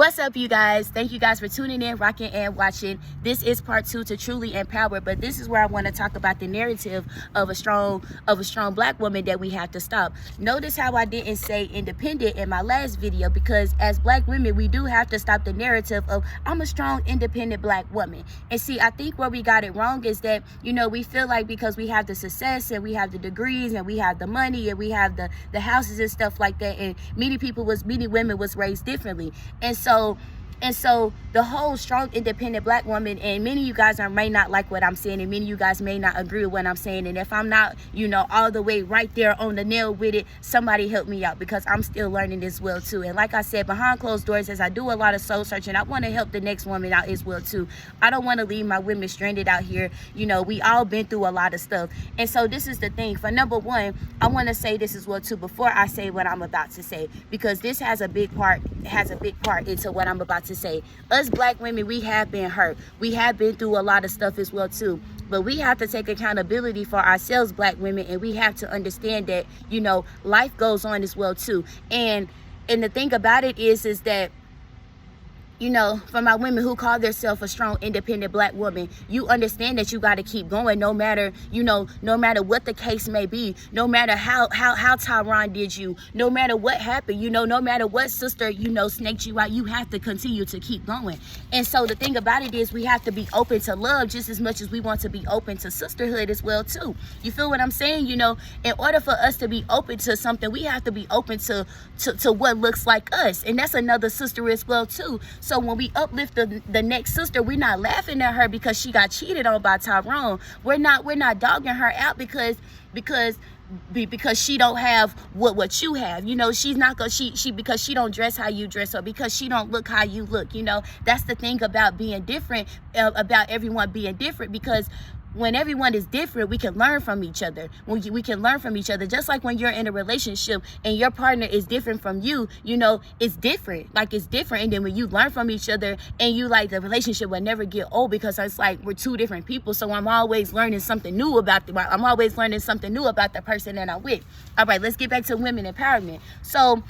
What's up, you guys? Thank you guys for tuning in, rocking, and watching. This is part 2 to Truly Empowered, but this is where I want to talk about the narrative of a strong black woman that we have to stop. Notice how I didn't say independent in my last video, because as black women, we do have to stop the narrative of I'm a strong, independent black woman. And see, I think where we got it wrong is that, we feel like because we have the success and we have the degrees and we have the money and we have the houses and stuff like that, and many women was raised differently. And so the whole strong, independent black woman, and many of you guys may not like what I'm saying, and many of you guys may not agree with what I'm saying. And if I'm not, all the way right there on the nail with it, somebody help me out, because I'm still learning as well too. And like I said, behind closed doors, as I do a lot of soul searching, I want to help the next woman out as well too. I don't want to leave my women stranded out here. We all been through a lot of stuff. And so this is the thing. For number one, I want to say this as well too before I say what I'm about to say, because this has a big part into what I'm about to say. Us black women, we have been hurt. We have been through a lot of stuff as well too. But we have to take accountability for ourselves, black women, and we have to understand that, life goes on as well too. And the thing about it is that, for my women who call themselves a strong, independent black woman, you understand that you got to keep going, no matter what the case may be, no matter how Tyron did you, no matter what happened, no matter what sister, snaked you out, you have to continue to keep going. And so the thing about it is we have to be open to love just as much as we want to be open to sisterhood as well too. You feel what I'm saying? In order for us to be open to something, we have to be open to what looks like us. And that's another sister as well too. So when we uplift the next sister, we're not laughing at her because she got cheated on by Tyrone. We're not dogging her out because she don't have what you have. She's not gonna because she don't dress how you dress, or because she don't look how you look. That's the thing about being different, about everyone being different, because when everyone is different, we can learn from each other. We can learn from each other. Just like when you're in a relationship and your partner is different from you, it's different. Like, it's different. And then when you learn from each other, and the relationship will never get old, because it's like we're two different people. So I'm always learning something new about the person that I'm with. All right, let's get back to women empowerment. So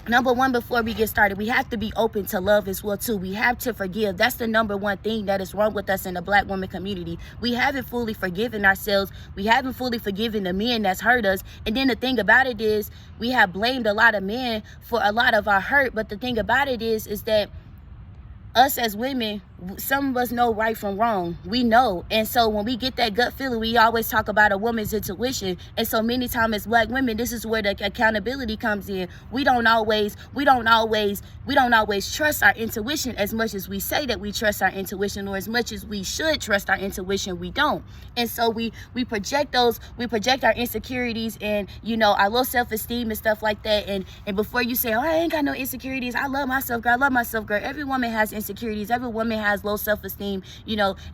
number one, before we get started, we have to be open to love as well too. We have to forgive. That's the number one thing that is wrong with us in the black woman community. We haven't fully forgiven ourselves. We haven't fully forgiven the men that's hurt us. And then the thing about it is we have blamed a lot of men for a lot of our hurt. But the thing about it is that us as women, some of us know right from wrong. We know. And so when we get that gut feeling, we always talk about a woman's intuition. And so many times as black women, this is where the accountability comes in. We don't always trust our intuition as much as we say that we trust our intuition, or as much as we should trust our intuition, we don't. And so we project our insecurities and, our low self-esteem and stuff like that. And before you say, oh, I ain't got no insecurities, I love myself, girl, every woman has insecurities. Every woman has low self-esteem.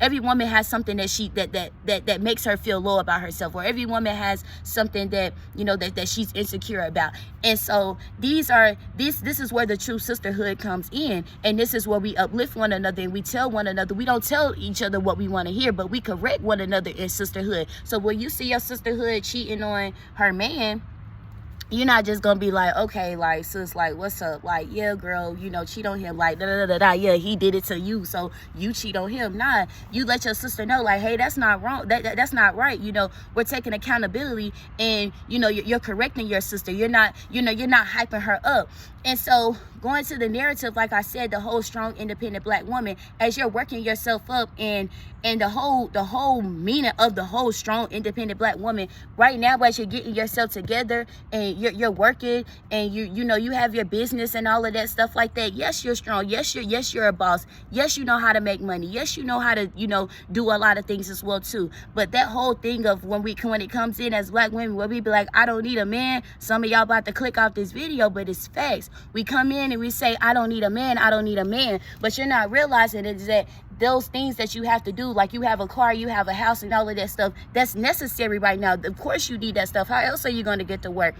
Every woman has something that makes her feel low about herself, or every woman has something that that she's insecure about. And so this is where the true sisterhood comes in, and this is where we uplift one another and we tell one another. We don't tell each other what we want to hear, but we correct one another in sisterhood. So when you see your sisterhood cheating on her man, you're not just gonna be like, okay, like, sis, like, what's up? Like, yeah, girl, cheat on him, like, yeah, he did it to you, so you cheat on him. Nah, you let your sister know, like, hey, that's not wrong, that's not right. We're taking accountability, and you're correcting your sister. You're not hyping her up. And so going to the narrative, like I said, the whole strong, independent black woman, as you're working yourself up, and the whole meaning of the whole strong, independent black woman right now, as you're getting yourself together and you're working, and you have your business and all of that stuff like that. Yes, you're strong. Yes, you're a boss. Yes, you know how to make money. Yes, you know how to do a lot of things as well too. But that whole thing of when it comes in as black women, where we be like, I don't need a man. Some of y'all about to click off this video, but it's facts. We come in and we say, I don't need a man, but you're not realizing is that those things that you have to do, like you have a car, you have a house, and all of that stuff, that's necessary right now. Of course you need that stuff. How else are you going to get to work?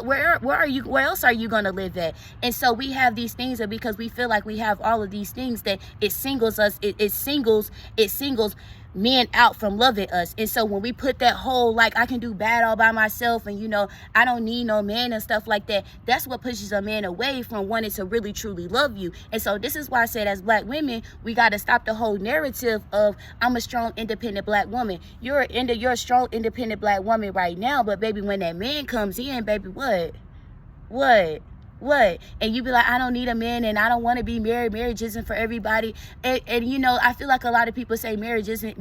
Where else are you going to live at? And so we have these things, and because we feel like we have all of these things, that it singles us, it singles men out from loving us. And so when we put that whole, like, I can do bad all by myself, and, you know, I don't need no man and stuff like that, that's what pushes a man away from wanting to really truly love you. And so this is why I said, as black women, we got to stop the whole narrative of, I'm a strong, independent black woman. You're a strong, independent black woman right now, but baby, when that man comes in, baby, what? And you be like, I don't need a man, and I don't want to be married. Marriage isn't for everybody. And you know, I feel like a lot of people say marriage isn't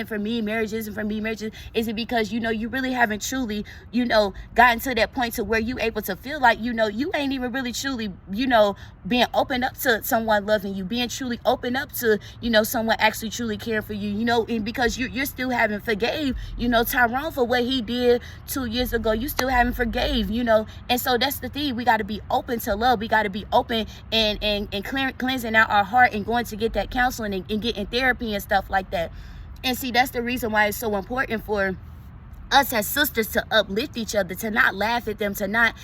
for me. Marriage isn't for me. Marriage isn't, because, you know, you really haven't truly, you know, gotten to that point to where you able to feel like, you know, you ain't even really truly, you know, being open up to someone loving you, being truly open up to, you know, someone actually truly caring for you, you know, and because you're still haven't forgave, you know, Tyrone for what he did 2 years ago. You still haven't forgave, you know. And so that's the thing. We got to be open to love. We got to be open and cleansing out our heart and going to get that counseling and getting therapy and stuff like that. And see, that's the reason why it's so important for us as sisters to uplift each other, to not laugh at them, to not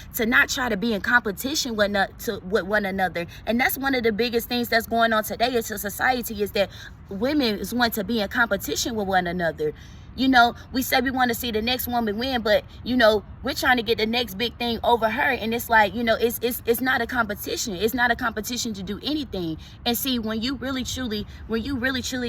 try to be in competition with one another. And that's one of the biggest things that's going on today in society, is that women want to be in competition with one another. You know, we say we want to see the next woman win, but, you know, we're trying to get the next big thing over her. And it's like, you know, it's not a competition. It's not a competition to do anything. And see, when you really truly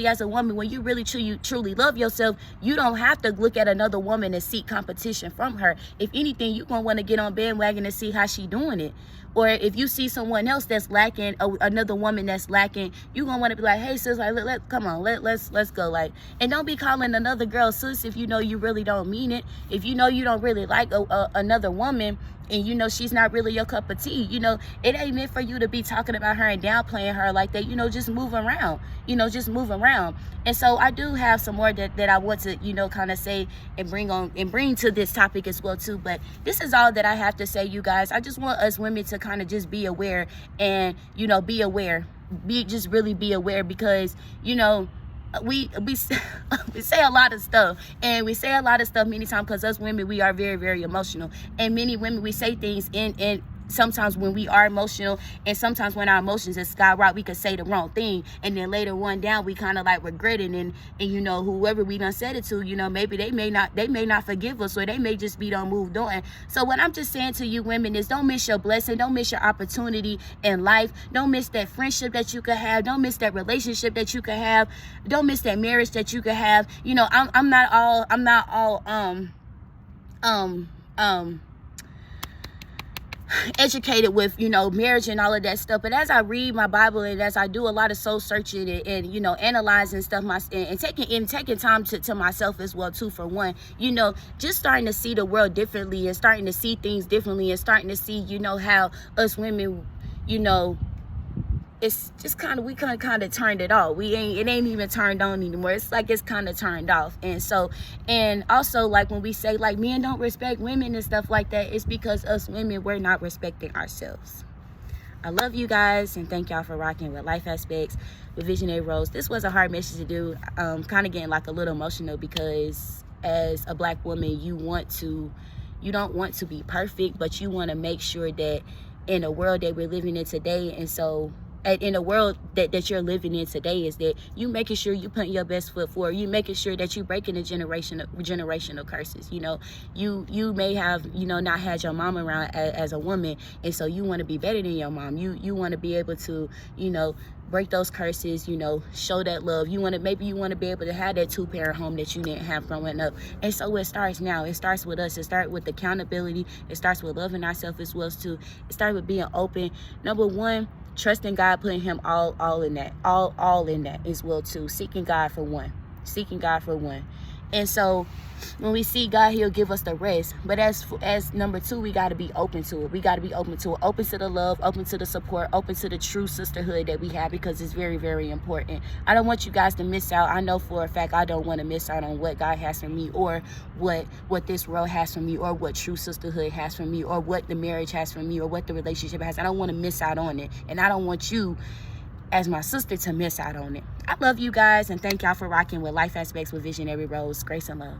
as a woman, when you really truly love yourself, you don't have to look at another woman and seek competition from her. If anything, you're going to want to get on bandwagon and see how she doing it. Or if you see someone else that's lacking, another woman that's lacking, you're going to want to be like, hey, sis, like, come on, let's go. Like, and don't be calling another girl sis if you know you really don't mean it. If you know you don't really like another woman, and you know she's not really your cup of tea, you know, it ain't meant for you to be talking about her and downplaying her like that. You know, just move around. And so I do have some more that I want to, you know, kind of say and bring to this topic as well too. But this is all that I have to say, you guys. I just want us women to kind of just be aware, and, you know, be aware, really be aware, because, you know, we say a lot of stuff, and we say a lot of stuff many times because us women, we are very, very emotional. And many women, we say things in sometimes when we are emotional, and sometimes when our emotions is skyrocket, we could say the wrong thing, and then later one down we kind of like regret it, and you know, whoever we done said it to, you know, maybe they may not forgive us, or they may just be done moved on. So what I'm just saying to you women is, don't miss your blessing, don't miss your opportunity in life, don't miss that friendship that you could have, don't miss that relationship that you could have, don't miss that marriage that you could have. You know, I'm not all educated with, you know, marriage and all of that stuff, but as I read my Bible, and as I do a lot of soul searching and you know, analyzing stuff, and taking time to myself as well too, for one, you know, just starting to see the world differently, and starting to see things differently, and starting to see, you know, how us women, you know, it's just we kind of turned it off. It ain't even turned on anymore. It's like it's kind of turned off. And so, and also, like, when we say like men don't respect women and stuff like that, it's because us women, we're not respecting ourselves. I love you guys, and thank y'all for rocking with Life Aspects with Visionary Rose. This was a hard message to do. Kind of getting like a little emotional, because as a black woman, you don't want to be perfect, but you want to make sure that in the world that we're living in today, and so in the world that you're living in today, is that you making sure you putting your best foot forward, you making sure that you breaking the generational curses. You know, you may have, you know, not had your mom around as a woman, and so you want to be better than your mom. You want to be able to, you know, break those curses, you know, show that love. Maybe you want to be able to have that 2-parent home that you didn't have growing up. And so it starts now. It starts with us. It starts with accountability. It starts with loving ourselves as well too. It starts with being open. Number one, trusting God, putting him all in that, all in that as well too. Seeking God for one. And so when we see God, he'll give us the rest. But as number two, we got to be open to it. We got to be open to it, open to the love, open to the support, open to the true sisterhood that we have, because it's very, very important. I don't want you guys to miss out. I know for a fact I don't want to miss out on what God has for me, or what this world has for me, or what true sisterhood has for me, or what the marriage has for me, or what the relationship has. I don't want to miss out on it, and I don't want you as my sister to miss out on it. I love you guys, and thank y'all for rocking with Life Aspects with Visionary Rose. Grace and love.